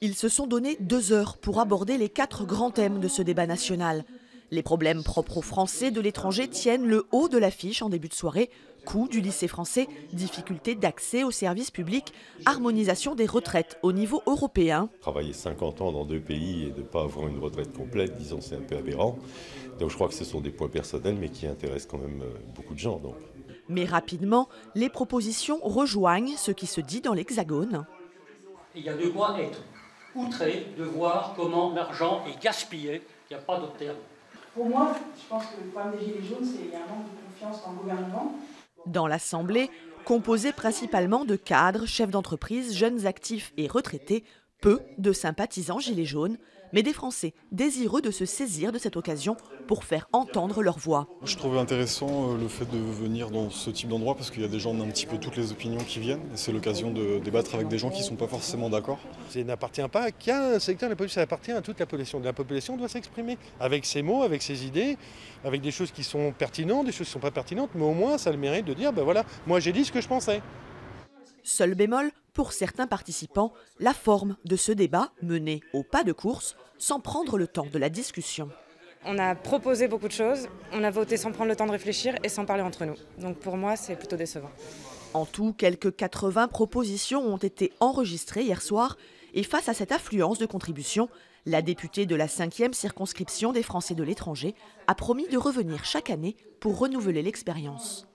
Ils se sont donné 2 heures pour aborder les 4 grands thèmes de ce débat national. Les problèmes propres aux Français de l'étranger tiennent le haut de l'affiche en début de soirée. Coût du lycée français, difficulté d'accès aux services publics, harmonisation des retraites au niveau européen. Travailler 50 ans dans 2 pays et de ne pas avoir une retraite complète, disons, c'est un peu aberrant. Donc je crois que ce sont des points personnels mais qui intéressent quand même beaucoup de gens. Donc. Mais rapidement, les propositions rejoignent ce qui se dit dans l'Hexagone. Il y a de quoi être outré de voir comment l'argent est gaspillé. Il n'y a pas d'autre terme. Pour moi, je pense que le problème des Gilets jaunes, c'est qu'il y a un manque de confiance dans le gouvernement. Dans l'Assemblée, composée principalement de cadres, chefs d'entreprise, jeunes actifs et retraités, peu de sympathisants Gilets jaunes, mais des Français désireux de se saisir de cette occasion pour faire entendre leur voix. Je trouvais intéressant le fait de venir dans ce type d'endroit parce qu'il y a des gens d'un petit peu toutes les opinions qui viennent et c'est l'occasion de débattre avec des gens qui ne sont pas forcément d'accord. Ça n'appartient pas qu'à un secteur de la population, ça appartient à toute la population. La population doit s'exprimer avec ses mots, avec ses idées, avec des choses qui sont pertinentes, des choses qui ne sont pas pertinentes, mais au moins ça a le mérite de dire, ben voilà, moi j'ai dit ce que je pensais. Seul bémol, pour certains participants, la forme de ce débat mené au pas de course sans prendre le temps de la discussion. On a proposé beaucoup de choses, on a voté sans prendre le temps de réfléchir et sans parler entre nous. Donc pour moi, c'est plutôt décevant. En tout, quelques 80 propositions ont été enregistrées hier soir. Et face à cette affluence de contributions, la députée de la 5e circonscription des Français de l'étranger a promis de revenir chaque année pour renouveler l'expérience.